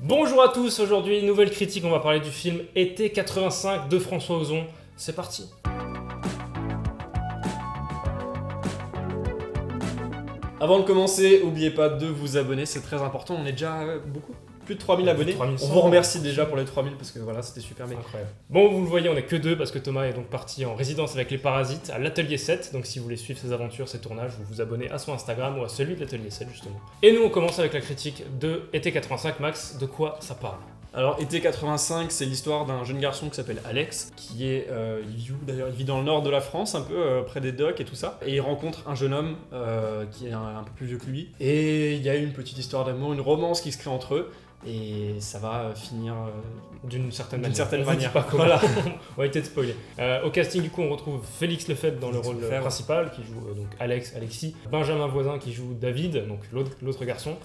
Bonjour à tous, aujourd'hui nouvelle critique, on va parler du film Été 85 de François Ozon. C'est parti. Avant de commencer, n'oubliez pas de vous abonner, c'est très important, on est déjà beaucoup. Plus de 3000 abonnés. 3100. On vous remercie déjà pour les 3000 parce que voilà, c'était super bien. Incroyable. Bon, vous le voyez, on est que deux parce que Thomas est donc parti en résidence avec les Parasites à l'Atelier 7. Donc si vous voulez suivre ses aventures, ses tournages, vous vous abonnez à son Instagram ou à celui de l'Atelier 7 justement. Et nous, on commence avec la critique de Été 85. Max, de quoi ça parle? Alors, Été 85, c'est l'histoire d'un jeune garçon qui s'appelle Alex, qui est, il vit dans le nord de la France, un peu près des docks et tout ça, et il rencontre un jeune homme qui est un peu plus vieux que lui, et il y a une petite histoire d'amour, une romance qui se crée entre eux, et ça va finir d'une certaine manière. On vous dit pas comment. Voilà. On va éviter de spoiler. Au casting, du coup, on retrouve Félix Lefebvre dans le rôle principal, qui joue donc Alexis, Benjamin Voisin qui joue David, donc l'autre garçon.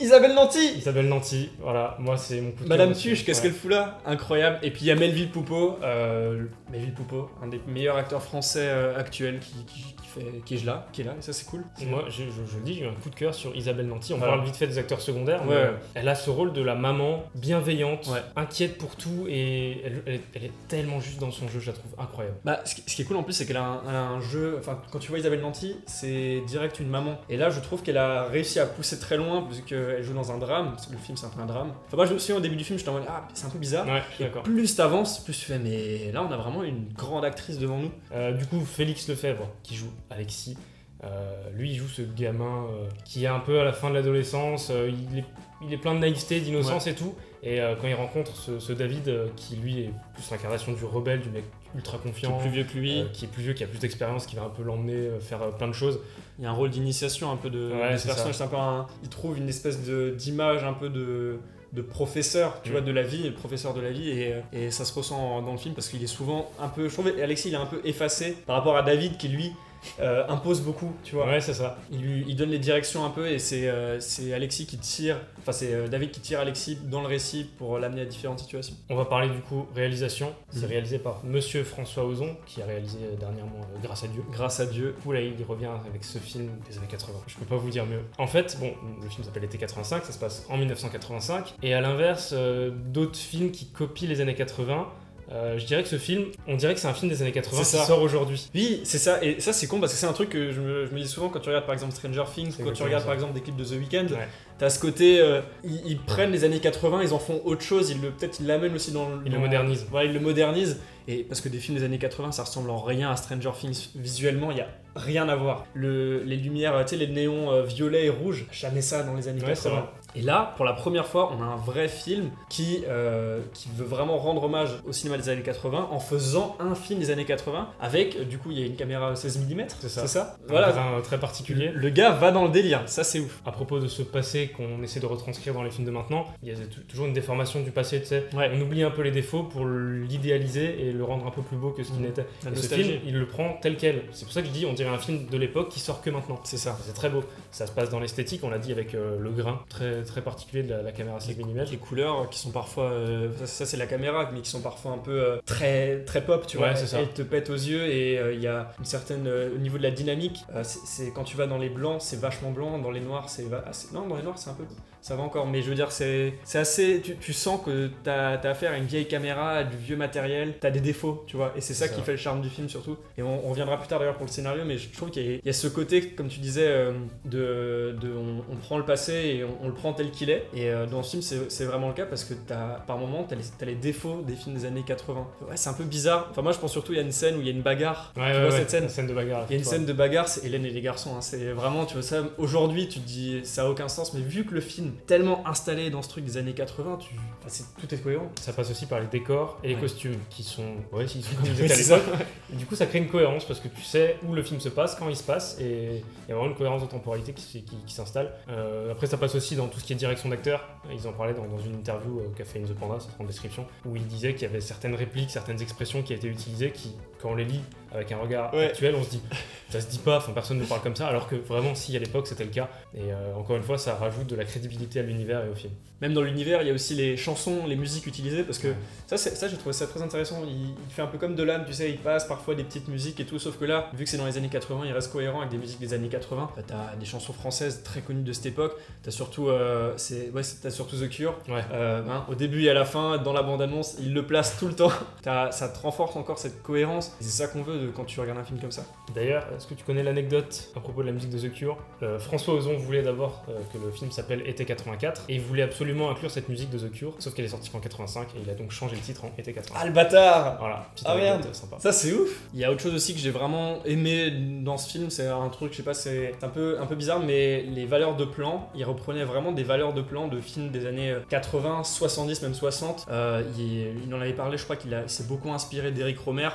Isabelle Nanty, voilà, moi c'est mon coup de Madame Tuche, qu'est-ce qu'elle fout là? Incroyable. Et puis il y a Melville Poupeau, un des meilleurs acteurs français actuels qui est là, et ça c'est cool. Et moi, je le dis, j'ai eu un coup de cœur sur Isabelle Nanty. On voilà. parle vite fait des acteurs secondaires, mais elle a ce rôle de la maman bienveillante, inquiète pour tout, et elle est tellement juste dans son jeu, je la trouve incroyable. Bah, ce qui est cool en plus, c'est qu'elle a un jeu, enfin quand tu vois Isabelle Nanty, c'est direct une maman. Et là, je trouve qu'elle a réussi à pousser très loin, parce qu'elle joue dans un drame, parce que le film c'est un peu un drame. Enfin moi je me souviens au début du film, j'étais en mode c'est un peu bizarre. Ouais, je suis d'accord. Plus t'avances, plus tu fais mais là on a vraiment une grande actrice devant nous. Du coup, Félix Lefebvre qui joue Alexis, lui il joue ce gamin qui est un peu à la fin de l'adolescence, il est plein de naïveté, d'innocence et tout. Et quand il rencontre ce David qui lui est plus l'incarnation du rebelle, du mec ultra confiant, qui est plus vieux que lui, qui a plus d'expérience, qui va un peu l'emmener faire plein de choses. Il y a un rôle d'initiation un peu de ce personnage, c'est un peu il trouve une espèce d'image un peu de professeur, tu vois, de la vie, professeur de la vie, et ça se ressent dans le film parce qu'il est souvent un peu, je trouve Alexis il est un peu effacé par rapport à David qui lui impose beaucoup, tu vois. Ouais, c'est ça. Il donne les directions un peu et c'est Alexis qui tire, enfin c'est David qui tire Alexis dans le récit pour l'amener à différentes situations. On va parler du coup réalisation. C'est réalisé par Monsieur François Ozon qui a réalisé dernièrement Grâce à Dieu. Grâce à Dieu. Du coup là il revient avec ce film des années 80. Je peux pas vous dire mieux. En fait, bon, le film s'appelle Été 85, ça se passe en 1985 et à l'inverse d'autres films qui copient les années 80. Je dirais que ce film, on dirait que c'est un film des années 80 qui sort aujourd'hui. Oui, c'est ça, et ça c'est con parce que c'est un truc que je me dis souvent quand tu regardes par exemple Stranger Things, quand tu regardes par exemple des clips de The Weeknd, t'as ce côté, ils prennent les années 80, ils en font autre chose, peut-être ils l'amènent aussi dans... Ils le modernisent. Voilà, ils le modernisent, et parce que des films des années 80, ça ressemble en rien à Stranger Things, visuellement, il y a rien à voir. Les lumières, tu sais, les néons violets et rouges, jamais ça dans les années 80. Et là, pour la première fois, on a un vrai film qui veut vraiment rendre hommage au cinéma des années 80 en faisant un film des années 80 avec, du coup, il y a une caméra 16 mm, c'est ça voilà, un très particulier. Le gars va dans le délire, ça c'est ouf. À propos de ce passé qu'on essaie de retranscrire dans les films de maintenant, il y a toujours une déformation du passé, tu sais. On oublie un peu les défauts pour l'idéaliser et le rendre un peu plus beau que ce qu'il n'était. Et ce film, il le prend tel quel. C'est pour ça que je dis, on dirait un film de l'époque qui sort que maintenant. C'est ça. C'est très beau. Ça se passe dans l'esthétique, on l'a dit, avec le grain très particulier de la caméra 16 mm. Les couleurs qui sont parfois, ça c'est la caméra, mais qui sont parfois un peu très pop, tu vois. Ça. Elles te pètent aux yeux et il y a une certaine, au niveau de la dynamique, c'est quand tu vas dans les blancs, c'est vachement blanc, dans les noirs, non, dans les noirs c'est un peu... Ça va encore, mais je veux dire, c'est assez... Tu sens que t'as affaire à une vieille caméra, à du vieux matériel, t'as des défauts, tu vois, et c'est ça qui fait le charme du film surtout. Et on reviendra plus tard d'ailleurs pour le scénario, mais je trouve qu'il y a ce côté, comme tu disais, on prend le passé et on le prend tel qu'il est. Et dans ce film, c'est vraiment le cas parce que par moment, t'as les défauts des films des années 80. Ouais, c'est un peu bizarre. Enfin, moi, je pense surtout, il y a une scène où il y a une bagarre. Tu vois cette scène, la scène de bagarre. Il y a une scène de bagarre, c'est Hélène et les garçons. Hein. C'est vraiment, tu vois ça, aujourd'hui, tu te dis, ça a aucun sens, mais vu que le film tellement installé dans ce truc des années 80, tout est cohérent. Ça passe aussi par les décors et les costumes qui sont, ils sont comme ils étaient à l'époque. Du coup, ça crée une cohérence parce que tu sais où le film se passe, quand il se passe, et il y a vraiment une cohérence de temporalité qui s'installe. Après, ça passe aussi dans tout ce qui est direction d'acteur. Ils en parlaient dans une interview qu'a fait In The Panda, ça sera en description, où il disait qu'il y avait certaines répliques, certaines expressions qui étaient utilisées qui, quand on les lit avec un regard actuel, on se dit ça se dit pas, personne ne parle comme ça, alors que vraiment si à l'époque c'était le cas. Et encore une fois, ça rajoute de la crédibilité à l'univers et au film. Même dans l'univers, il y a aussi les chansons, les musiques utilisées, parce que ça j'ai trouvé ça très intéressant. Il fait un peu comme Dolan, tu sais, il passe parfois des petites musiques et tout, sauf que là, vu que c'est dans les années 80, il reste cohérent avec des musiques des années 80. T'as des chansons françaises très connues de cette époque, t'as surtout t'as surtout The Cure. Ouais. Au début et à la fin, dans la bande-annonce, il le place tout le temps. Ça te renforce encore cette cohérence. Et c'est ça qu'on veut quand tu regardes un film comme ça. D'ailleurs, est-ce que tu connais l'anecdote à propos de la musique de The Cure? François Ozon voulait d'abord que le film s'appelle Été 84 et il voulait absolument inclure cette musique de The Cure, sauf qu'elle est sortie qu'en 85 et il a donc changé le titre en Été 84. Ah le bâtard! Voilà, petite merde, sympa. Ça c'est ouf! Il y a autre chose aussi que j'ai vraiment aimé dans ce film, c'est un truc, je sais pas, c'est un peu bizarre, mais les valeurs de plan, il reprenait vraiment des valeurs de plan de films des années 80, 70, même 60. Il en avait parlé, je crois qu'il s'est beaucoup inspiré d'Éric Rohmer,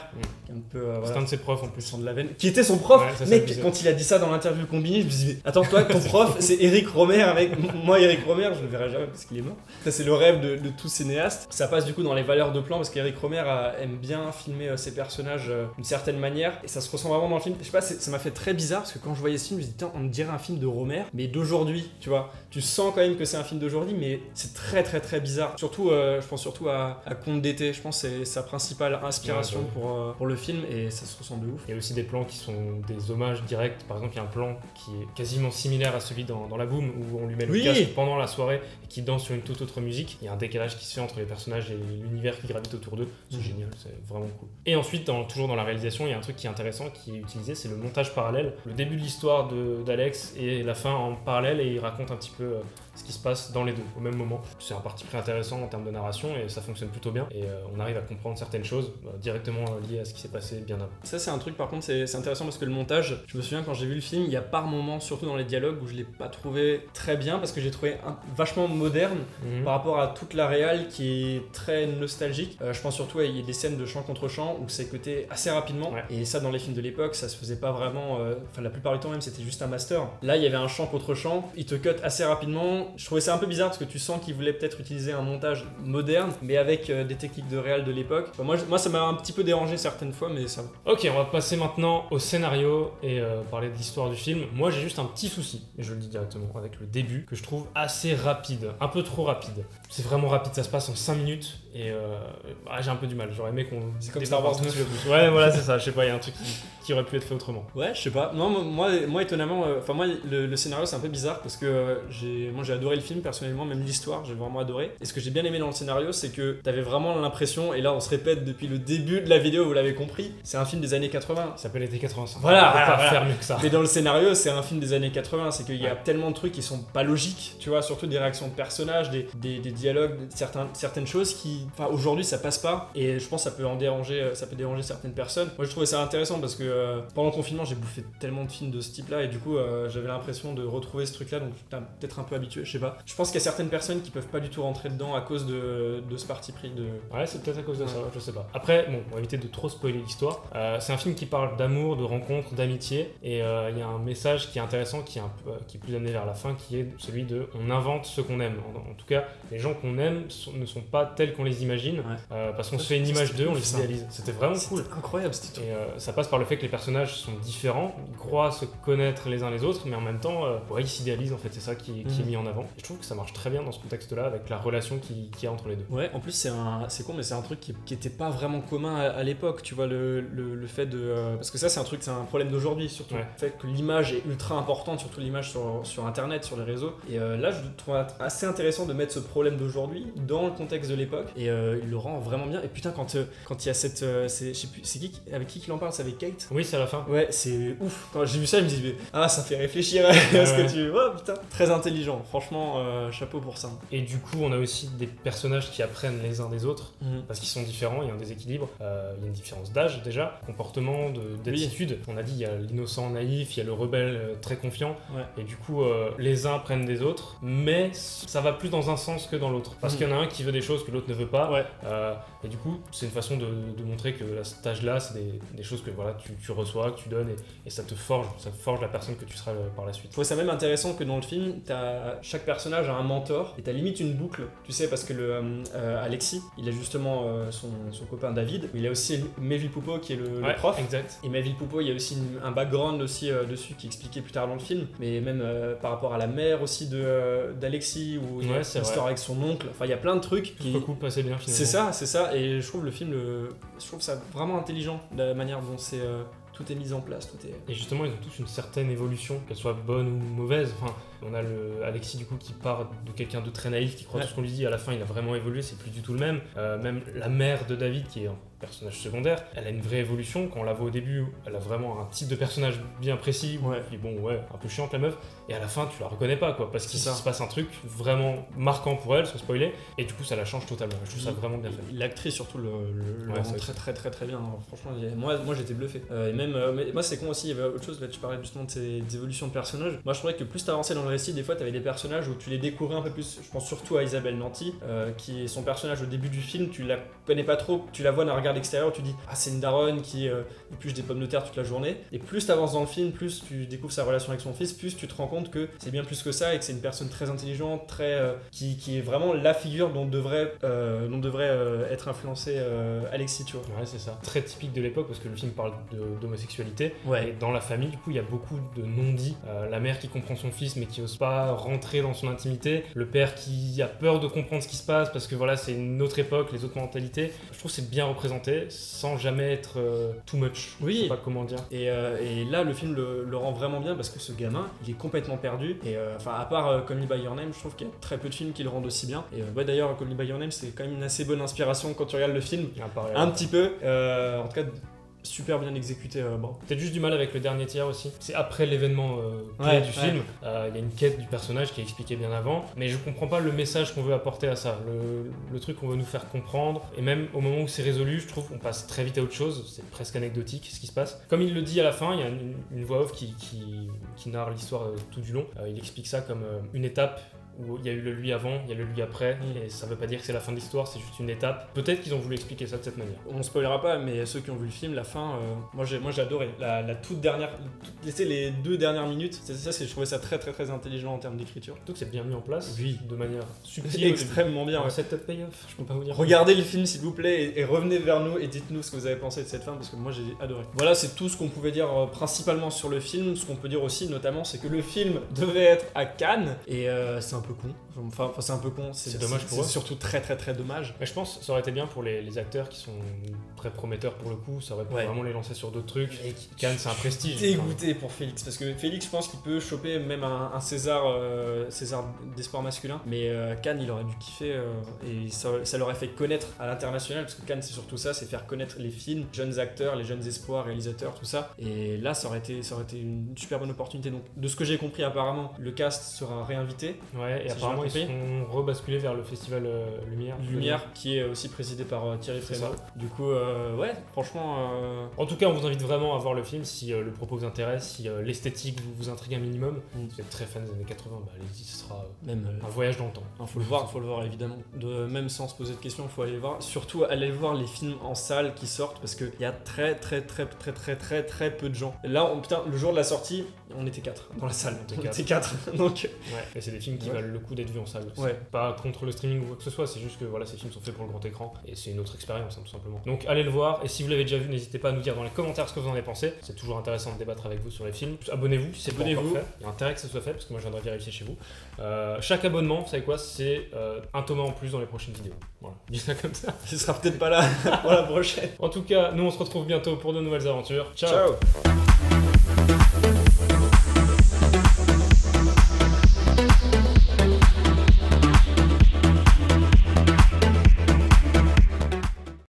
qui est un peu. C'est un de ses profs en plus. De la veine. Qui était son prof! Ouais, mec, quand il a dit ça dans l'interview Combini, je me suis dit, attends, toi, ton prof, c'est Éric Rohmer avec. Moi, Éric Rohmer, je le verrai jamais parce qu'il est mort. Ça, c'est le rêve de tout cinéaste. Ça passe du coup dans les valeurs de plan parce qu'Éric Rohmer aime bien filmer ses personnages d'une certaine manière et ça se ressent vraiment dans le film. Je sais pas, ça m'a fait très bizarre parce que quand je voyais ce film, je me dis, tiens, on dirait un film de Rohmer, mais d'aujourd'hui, tu vois. Tu sens quand même que c'est un film d'aujourd'hui, mais c'est très très très bizarre. Surtout, je pense surtout à Conte d'été. Je pense que c'est sa principale inspiration pour le film et ça se ressent de ouf. Il y a aussi des plans qui sont des hommages directs. Par exemple, il y a un plan qui est quasiment similaire à celui dans La Boom où on lui met le casque pendant la soirée et qui danse sur une toute autre musique. Il y a un décalage qui se fait entre les personnages et l'univers qui gravite autour d'eux. C'est génial, c'est vraiment cool. Et ensuite, toujours dans la réalisation, il y a un truc qui est intéressant qui est utilisé, c'est le montage parallèle. Le début de l'histoire d'Alex et la fin en parallèle et il raconte un petit peu ce qui se passe dans les deux au même moment. C'est un parti pris intéressant en termes de narration et ça fonctionne plutôt bien et on arrive à comprendre certaines choses directement liées à ce qui s'est passé bien avant. Ça c'est un truc par contre c'est intéressant parce que le montage, je me souviens quand j'ai vu le film, il y a par moments, surtout dans les dialogues, où je l'ai pas trouvé très bien parce que j'ai trouvé vachement moderne par rapport à toute la réal qui est très nostalgique. Je pense surtout il y a des scènes de chant contre chant où c'est coté assez rapidement et ça dans les films de l'époque ça se faisait pas vraiment, la plupart du temps même c'était juste un master. Là il y avait un chant contre chant, il te cut assez rapidement. Je trouvais ça un peu bizarre parce que tu sens qu'il voulait peut-être utiliser un montage moderne mais avec des techniques de réal de l'époque. Moi ça m'a un petit peu dérangé certaines fois mais ça va. Ok, on va passer maintenant au scénario et parler de l'histoire du film. Moi j'ai juste un petit souci, et je le dis directement, avec le début que je trouve assez rapide, un peu trop rapide. C'est vraiment rapide, ça se passe en 5 minutes et j'ai un peu du mal, j'aurais aimé qu'on... C'est comme Star Wars 9. Ouais voilà c'est ça, je sais pas, il y a un truc qui aurait pu être fait autrement. Ouais, je sais pas. Non, moi étonnamment, moi le scénario c'est un peu bizarre parce que j'ai adoré le film personnellement, même l'histoire, j'ai vraiment adoré. Et ce que j'ai bien aimé dans le scénario, c'est que t'avais vraiment l'impression, et là on se répète depuis le début de la vidéo, vous l'avez compris, c'est un film des années 80. Ça s'appelle Été 85. Voilà, on peut pas faire mieux que ça. Mais dans le scénario, c'est un film des années 80, c'est qu'il y a tellement de trucs qui sont pas logiques, tu vois, surtout des réactions de personnages, des dialogues, certaines choses qui, aujourd'hui ça passe pas, et je pense que ça peut déranger certaines personnes. Moi je trouvais ça intéressant parce que pendant le confinement j'ai bouffé tellement de films de ce type là et du coup j'avais l'impression de retrouver ce truc là, donc j'étais peut-être un peu habitué, je sais pas. Je pense qu'il y a certaines personnes qui peuvent pas du tout rentrer dedans à cause de ce parti pris de... Ouais, c'est peut-être à cause de ça, je sais pas. Après, bon, on va éviter de trop spoiler l'histoire. C'est un film qui parle d'amour, de rencontre, d'amitié, et il y a un message qui est intéressant, qui est plus amené vers la fin, qui est celui de on invente ce qu'on aime. En tout cas, les gens qu'on aime ne sont pas tels qu'on les imagine, parce qu'on se fait une image d'eux, on les idéalise. C'était vraiment cool. Incroyable, c'était tout. Et ça passe par le fait que les personnages sont différents, ils croient se connaître les uns les autres, mais en même temps, ils s'idéalisent, en fait, c'est ça qui est mis en avant. Et je trouve que ça marche très bien dans ce contexte-là, avec la relation qu'il y a entre les deux. Ouais, en plus c'est con, mais c'est un truc qui était pas vraiment commun à l'époque, tu vois, le fait de... parce que ça c'est un problème d'aujourd'hui surtout, le fait que l'image est ultra importante, surtout l'image sur internet, sur les réseaux, et là je trouve assez intéressant de mettre ce problème d'aujourd'hui dans le contexte de l'époque, et il le rend vraiment bien. Et putain, quand il y a cette... je sais plus, c'est qui avec qui il en parle, c'est avec Kate? Oui, c'est à la fin. Ouais, c'est ouf. Quand j'ai vu ça, je me dis, ça fait réfléchir à ce que tu... Oh putain, très intelligent, franchement, chapeau pour ça. Et du coup, on a aussi des personnages qui apprennent les uns des autres, parce qu'ils sont différents, il y a un déséquilibre, il y a une différence d'âge déjà, comportement, d'attitude. On a dit, il y a l'innocent naïf, il y a le rebelle très confiant, et du coup, les uns apprennent des autres, mais ça va plus dans un sens que dans l'autre, parce qu'il y en a un qui veut des choses que l'autre ne veut pas, et du coup, c'est une façon de montrer que à cet âge-là, c'est des choses que voilà, tu reçois, que tu donnes, et ça te forge la personne que tu seras par la suite. Je trouve ça même intéressant que dans le film, chaque personnage a un mentor, et t'as limite une boucle, tu sais, parce que Alexis, il a justement son copain David, il a aussi Melville Poupeau qui est le prof. Exact. Et Melville Poupeau, il y a aussi un background aussi dessus qui est expliqué plus tard dans le film, mais même par rapport à la mère aussi d'Alexis, où il y a une histoire avec son oncle, enfin il y a plein de trucs qui recoupe assez bien finalement. C'est ça, et je trouve le film, je trouve ça vraiment intelligent, la manière dont c'est tout est mis en place, tout est... Et justement, ils ont tous une certaine évolution, qu'elle soit bonne ou mauvaise. Enfin, on a Alexis du coup qui part de quelqu'un de très naïf, qui croit tout ce qu'on lui dit, à la fin il a vraiment évolué, c'est plus du tout le même. Même la mère de David, qui est un personnage secondaire, elle a une vraie évolution. Quand on la voit au début, elle a vraiment un type de personnage bien précis, qui est un peu chiante la meuf, et à la fin tu la reconnais pas, quoi, parce qu'il se passe un truc vraiment marquant pour elle, sans spoiler, et du coup ça la change totalement. Je trouve ça vraiment bien fait. L'actrice surtout le rend très bien, hein. Franchement, moi j'étais bluffé. Et même, mais moi c'est con aussi, il y avait autre chose, là tu parlais justement de ces évolutions de personnages. Moi je trouvais que plus t'avançais dans le récit, des fois t'avais des personnages où tu les découvrais un peu plus. Je pense surtout à Isabelle Nanty, qui est son personnage au début du film, tu la connais pas trop, tu la vois d'un regard extérieur, tu dis ah c'est une daronne qui épluche des pommes de terre toute la journée. Et plus t'avances dans le film, plus tu découvres sa relation avec son fils, plus tu te rends compte que c'est bien plus que ça et que c'est une personne très intelligente, qui est vraiment la figure dont devrait être influencé Alexis, tu vois. Ouais, c'est ça. Très typique de l'époque parce que le film parle d'homosexualité. Ouais. Et dans la famille, du coup, il y a beaucoup de non-dits. La mère qui comprend son fils mais qui n'ose pas rentrer dans son intimité. Le père qui a peur de comprendre ce qui se passe parce que voilà, c'est une autre époque, les autres mentalités. Je trouve que c'est bien représenté sans jamais être too much. Oui. Je sais pas comment dire. Et là, le film le rend vraiment bien parce que ce gamin, il est complètement perdu. Et à part Call Me By Your Name, je trouve qu'il y a très peu de films qui le rendent aussi bien. Et d'ailleurs, Call Me By Your Name, c'est quand même une assez bonne inspiration quand tu regardes le film. Un petit peu. En tout cas, super bien exécuté. Bon. Peut-être juste du mal avec le dernier tiers aussi. C'est après l'événement clé du film. Il y a une quête du personnage qui est expliquée bien avant. Mais je comprends pas le message qu'on veut apporter à ça. Le truc qu'on veut nous faire comprendre. Et même au moment où c'est résolu, je trouve qu'on passe très vite à autre chose. C'est presque anecdotique ce qui se passe. Comme il le dit à la fin, il y a une voix off qui narre l'histoire tout du long. Il explique ça comme une étape où il y a eu le lui avant, il y a le lui après, et ça veut pas dire que c'est la fin de l'histoire, c'est juste une étape. Peut-être qu'ils ont voulu expliquer ça de cette manière. On spoilera pas, mais ceux qui ont vu le film, la fin, moi j'ai adoré. La toute dernière, les 2 dernières minutes, je trouvais ça très très très intelligent en termes d'écriture. Surtout que c'est bien mis en place, de manière subtile. C'est extrêmement bien. Setup payoff, je peux pas vous dire. Regardez le film s'il vous plaît et revenez vers nous et dites-nous ce que vous avez pensé de cette fin parce que moi j'ai adoré. Voilà, c'est tout ce qu'on pouvait dire principalement sur le film. Ce qu'on peut dire aussi notamment, c'est que le film devait être à Cannes et c'est un peu con. Enfin, c'est un peu con. C'est dommage pour eux. C'est surtout très très très dommage. Mais je pense que ça aurait été bien pour les acteurs qui sont très prometteurs pour le coup. Ça aurait pu vraiment les lancer sur d'autres trucs. Et Cannes, c'est un prestige. Dégoûté pour Félix parce que Félix, je pense qu'il peut choper même un César des sports masculins. Mais Cannes, il aurait dû kiffer et ça l'aurait fait connaître à l'international parce que Cannes, c'est surtout ça, c'est faire connaître les films, jeunes acteurs, les jeunes espoirs, réalisateurs, tout ça. Et là, ça aurait été une super bonne opportunité. Donc, de ce que j'ai compris, apparemment, le cast sera réinvité. Ouais, et apparemment ils sont rebasculés vers le festival Lumière. Qui est aussi présidé par Thierry Frémaux. Du coup, franchement... En tout cas, on vous invite vraiment à voir le film si le propos vous intéresse, si l'esthétique vous intrigue un minimum. Si vous êtes très fan des années 80, allez-y, ce sera même un voyage dans le temps. Faut le voir évidemment. Même sans se poser de questions, il faut aller le voir. Surtout, aller voir les films en salle qui sortent parce qu'il y a très peu de gens. Là, le jour de la sortie, on était 4 dans la salle. On était 4. Donc... Et c'est des films qui valent le coup d'être vus en salle. Pas contre le streaming ou quoi que ce soit, c'est juste que ces films sont faits pour le grand écran et c'est une autre expérience tout simplement. Donc allez le voir et si vous l'avez déjà vu, n'hésitez pas à nous dire dans les commentaires ce que vous en avez pensé. C'est toujours intéressant de débattre avec vous sur les films. Abonnez-vous si c'est pas encore fait. Il y a intérêt que ça soit fait parce que moi je viendrai vérifier chez vous. Chaque abonnement, vous savez quoi, c'est un Thomas en plus dans les prochaines vidéos. Voilà, je dis ça comme ça. Il sera peut-être pas là pour la prochaine. En tout cas, nous on se retrouve bientôt pour de nouvelles aventures. Ciao.